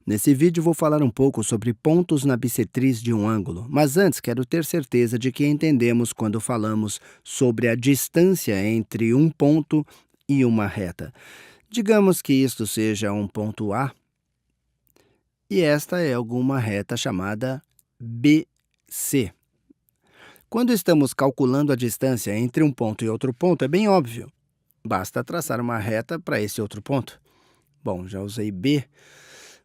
Nesse vídeo vou falar um pouco sobre pontos na bissetriz de um ângulo, mas antes quero ter certeza de que entendemos quando falamos sobre a distância entre um ponto e uma reta. Digamos que isto seja um ponto A e esta é alguma reta chamada BC. Quando estamos calculando a distância entre um ponto e outro ponto, é bem óbvio. Basta traçar uma reta para esse outro ponto. Bom, já usei B.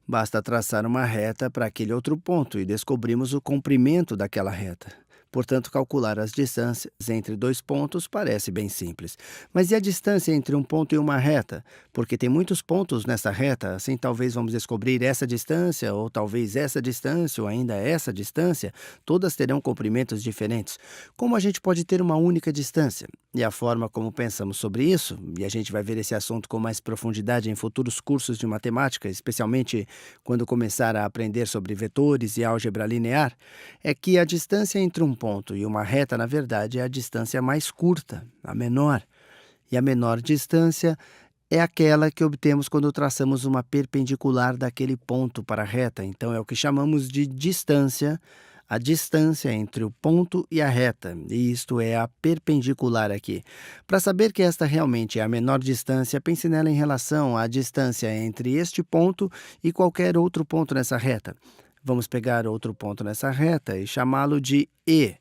Basta traçar uma reta para aquele outro ponto e descobrimos o comprimento daquela reta. Portanto, calcular as distâncias entre dois pontos parece bem simples. Mas e a distância entre um ponto e uma reta? Porque tem muitos pontos nessa reta, assim talvez vamos descobrir essa distância, ou talvez essa distância, ou ainda essa distância. Todas terão comprimentos diferentes. Como a gente pode ter uma única distância? E a forma como pensamos sobre isso, e a gente vai ver esse assunto com mais profundidade em futuros cursos de matemática, especialmente quando começar a aprender sobre vetores e álgebra linear, é que a distância entre um ponto e uma reta, na verdade, é a distância mais curta, a menor. E a menor distância é aquela que obtemos quando traçamos uma perpendicular daquele ponto para a reta. Então, é o que chamamos de distância, a distância entre o ponto e a reta, e isto é a perpendicular aqui. Para saber que esta realmente é a menor distância, pense nela em relação à distância entre este ponto e qualquer outro ponto nessa reta. Vamos pegar outro ponto nessa reta e chamá-lo de E.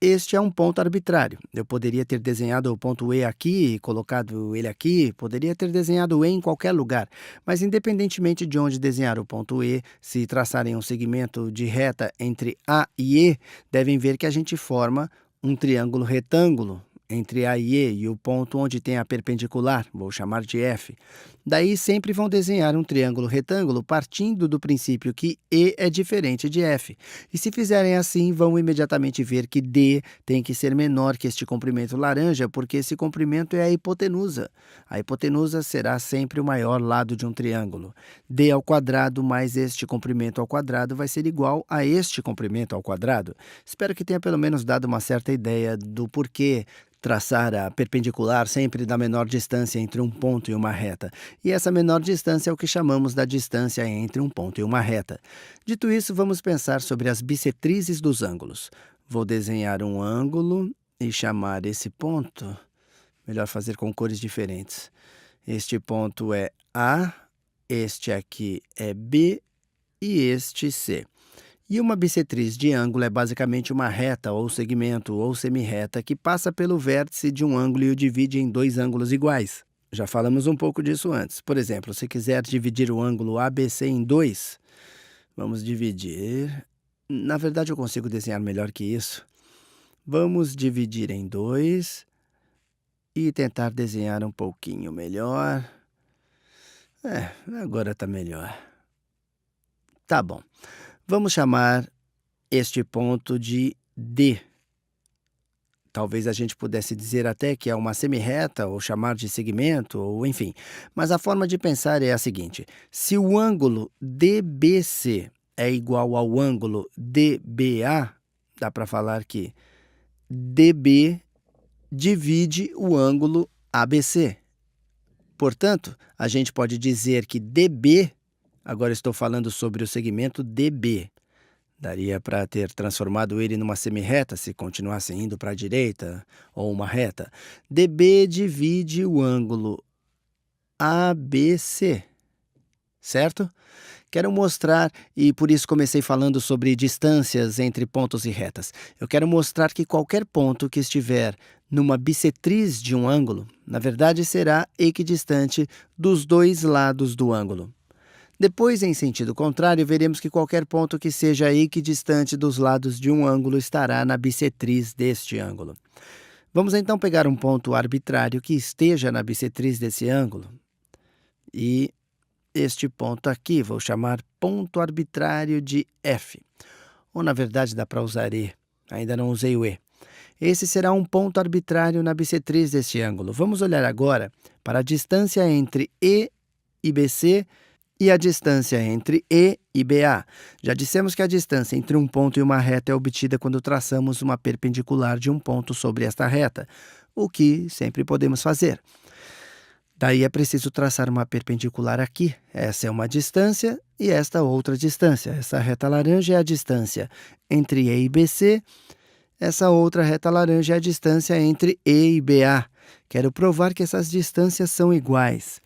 Este é um ponto arbitrário. Eu poderia ter desenhado o ponto E aqui e colocado ele aqui, poderia ter desenhado o E em qualquer lugar, mas independentemente de onde desenhar o ponto E, se traçarem um segmento de reta entre A e E, devem ver que a gente forma um triângulo retângulo entre A e E e o ponto onde tem a perpendicular, vou chamar de F. Daí sempre vão desenhar um triângulo retângulo partindo do princípio que E é diferente de F. E se fizerem assim, vão imediatamente ver que D tem que ser menor que este comprimento laranja, porque esse comprimento é a hipotenusa. A hipotenusa será sempre o maior lado de um triângulo. D ao quadrado mais este comprimento ao quadrado vai ser igual a este comprimento ao quadrado. Espero que tenha pelo menos dado uma certa ideia do porquê traçar a perpendicular sempre da menor distância entre um ponto e uma reta. E essa menor distância é o que chamamos da distância entre um ponto e uma reta. Dito isso, vamos pensar sobre as bissetrizes dos ângulos. Vou desenhar um ângulo e chamar esse ponto, melhor fazer com cores diferentes. Este ponto é A, este aqui é B e este C. E uma bissetriz de ângulo é basicamente uma reta ou segmento ou semirreta que passa pelo vértice de um ângulo e o divide em dois ângulos iguais. Já falamos um pouco disso antes. Por exemplo, se quiser dividir o ângulo ABC em dois, vamos dividir. Na verdade, eu consigo desenhar melhor que isso. Vamos dividir em dois e tentar desenhar um pouquinho melhor. Agora está melhor. Tá bom. Vamos chamar este ponto de D. Talvez a gente pudesse dizer até que é uma semirreta, ou chamar de segmento, ou enfim. Mas a forma de pensar é a seguinte: se o ângulo DBC é igual ao ângulo DBA, dá para falar que DB divide o ângulo ABC. Portanto, a gente pode dizer que DB, agora estou falando sobre o segmento DB. Daria para ter transformado ele numa semirreta se continuasse indo para a direita, ou uma reta. DB divide o ângulo ABC, certo? Quero mostrar, e por isso comecei falando sobre distâncias entre pontos e retas. Eu quero mostrar que qualquer ponto que estiver numa bissetriz de um ângulo, na verdade será equidistante dos dois lados do ângulo. Depois, em sentido contrário, veremos que qualquer ponto que seja equidistante dos lados de um ângulo estará na bissetriz deste ângulo. Vamos então pegar um ponto arbitrário que esteja na bissetriz desse ângulo. E este ponto aqui, vou chamar ponto arbitrário de F. Ou, na verdade, dá para usar E. Ainda não usei o E. Esse será um ponto arbitrário na bissetriz deste ângulo. Vamos olhar agora para a distância entre E e BC e a distância entre E e BA. Já dissemos que a distância entre um ponto e uma reta é obtida quando traçamos uma perpendicular de um ponto sobre esta reta, o que sempre podemos fazer. Daí é preciso traçar uma perpendicular aqui. Essa é uma distância e esta outra distância. Essa reta laranja é a distância entre E e BC. Essa outra reta laranja é a distância entre E e BA. Quero provar que essas distâncias são iguais.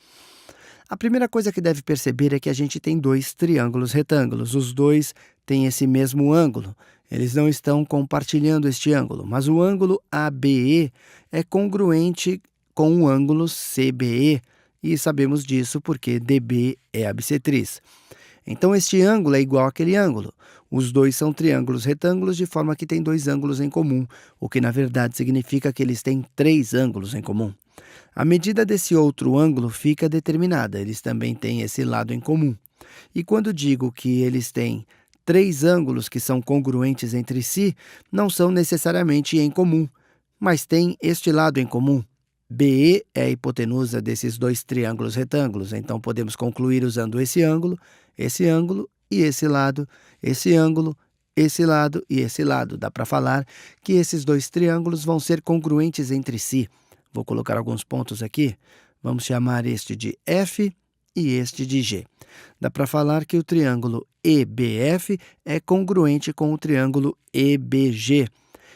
A primeira coisa que deve perceber é que a gente tem dois triângulos retângulos. Os dois têm esse mesmo ângulo. Eles não estão compartilhando este ângulo, mas o ângulo ABE é congruente com o ângulo CBE, e sabemos disso porque DB é a bissetriz. Então, este ângulo é igual àquele ângulo. Os dois são triângulos retângulos, de forma que têm dois ângulos em comum, o que na verdade significa que eles têm três ângulos em comum. A medida desse outro ângulo fica determinada, eles também têm esse lado em comum. E quando digo que eles têm três ângulos que são congruentes entre si, não são necessariamente em comum, mas têm este lado em comum. BE é a hipotenusa desses dois triângulos retângulos, então podemos concluir usando esse ângulo e esse lado, esse ângulo, esse lado e esse lado. Dá para falar que esses dois triângulos vão ser congruentes entre si. Vou colocar alguns pontos aqui. Vamos chamar este de F e este de G. Dá para falar que o triângulo EBF é congruente com o triângulo EBG.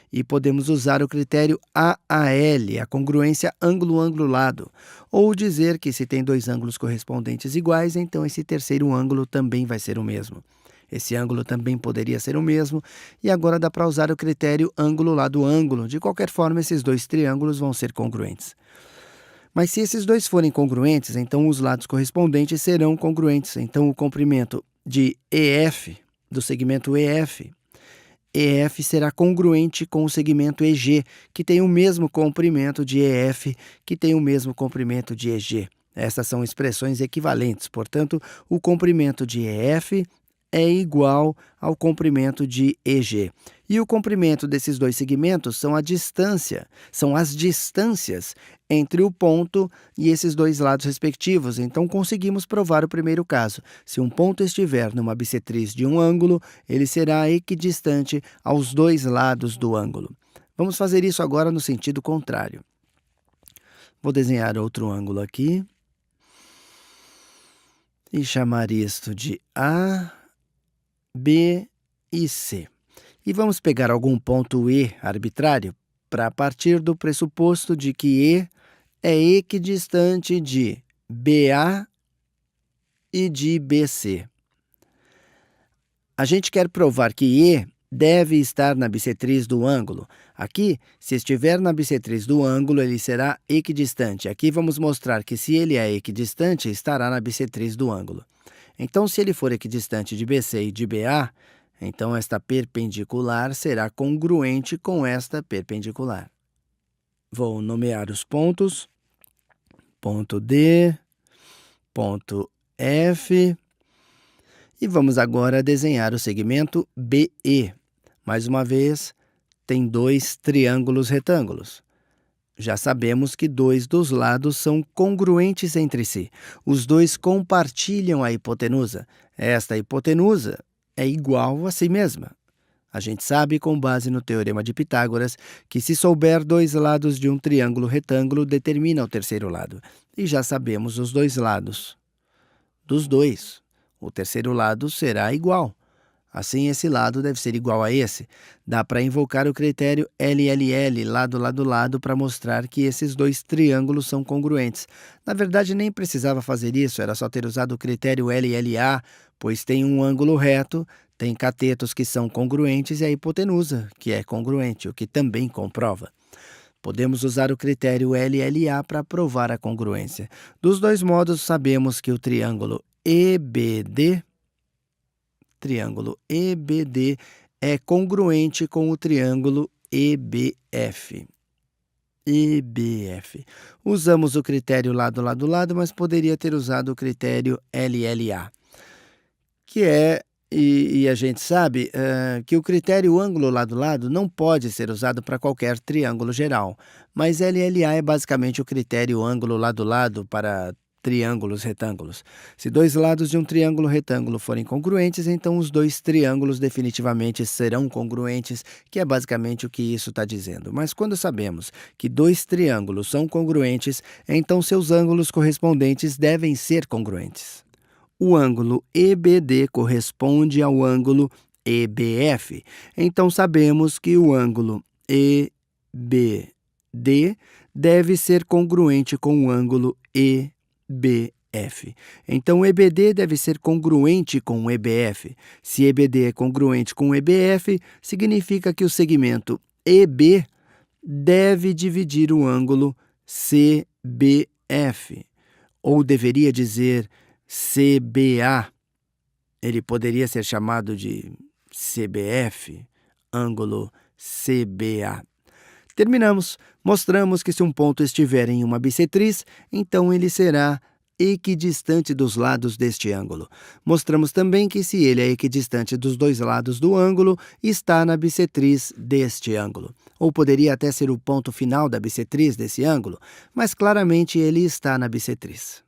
E podemos usar o critério AAL, a congruência ângulo-ângulo-lado. Ou dizer que se tem dois ângulos correspondentes iguais, então esse terceiro ângulo também vai ser o mesmo. Esse ângulo também poderia ser o mesmo, e agora dá para usar o critério ângulo-lado-ângulo. De qualquer forma, esses dois triângulos vão ser congruentes. Mas se esses dois forem congruentes, então os lados correspondentes serão congruentes. Então o comprimento de EF, do segmento EF será congruente com o segmento EG, que tem o mesmo comprimento de EF, que tem o mesmo comprimento de EG. Essas são expressões equivalentes, portanto, o comprimento de EF é igual ao comprimento de EG. E o comprimento desses dois segmentos são as distâncias entre o ponto e esses dois lados respectivos. Então, conseguimos provar o primeiro caso. Se um ponto estiver numa bissetriz de um ângulo, ele será equidistante aos dois lados do ângulo. Vamos fazer isso agora no sentido contrário. Vou desenhar outro ângulo aqui e chamar isto de A, B e C. E vamos pegar algum ponto E arbitrário para partir do pressuposto de que E é equidistante de BA e de BC. A gente quer provar que E deve estar na bissetriz do ângulo. Aqui, se estiver na bissetriz do ângulo, ele será equidistante. Aqui vamos mostrar que se ele é equidistante, estará na bissetriz do ângulo. Então, se ele for equidistante de BC e de BA, então esta perpendicular será congruente com esta perpendicular. Vou nomear os pontos. Ponto D, ponto F. E vamos agora desenhar o segmento BE. Mais uma vez, tem dois triângulos retângulos. Já sabemos que dois dos lados são congruentes entre si. Os dois compartilham a hipotenusa. Esta hipotenusa é igual a si mesma. A gente sabe, com base no Teorema de Pitágoras, que se souber dois lados de um triângulo retângulo, determina o terceiro lado. E já sabemos os dois lados dos dois. O terceiro lado será igual. Assim, esse lado deve ser igual a esse. Dá para invocar o critério LLL, lado, lado, lado, para mostrar que esses dois triângulos são congruentes. Na verdade, nem precisava fazer isso, era só ter usado o critério LLA, pois tem um ângulo reto, tem catetos que são congruentes e a hipotenusa, que é congruente, o que também comprova. Podemos usar o critério LLA para provar a congruência. Dos dois modos, sabemos que o triângulo EBD é congruente com o triângulo EBF. Usamos o critério lado, lado, lado, mas poderia ter usado o critério LLA, que é, e a gente sabe que o critério ângulo lado, lado não pode ser usado para qualquer triângulo geral, mas LLA é basicamente o critério ângulo lado, lado para triângulos retângulos. Se dois lados de um triângulo retângulo forem congruentes, então os dois triângulos definitivamente serão congruentes, que é basicamente o que isso está dizendo. Mas quando sabemos que dois triângulos são congruentes, então seus ângulos correspondentes devem ser congruentes. O ângulo EBD corresponde ao ângulo EBF. Então sabemos que o ângulo EBD deve ser congruente com o ângulo EBF. Então, EBD deve ser congruente com o EBF. Se EBD é congruente com o EBF, significa que o segmento EB deve dividir o ângulo CBF. Ou deveria dizer CBA. Ele poderia ser chamado de CBF, ângulo CBA. Terminamos. Mostramos que se um ponto estiver em uma bissetriz, então ele será equidistante dos lados deste ângulo. Mostramos também que se ele é equidistante dos dois lados do ângulo, está na bissetriz deste ângulo. Ou poderia até ser o ponto final da bissetriz desse ângulo, mas claramente ele está na bissetriz.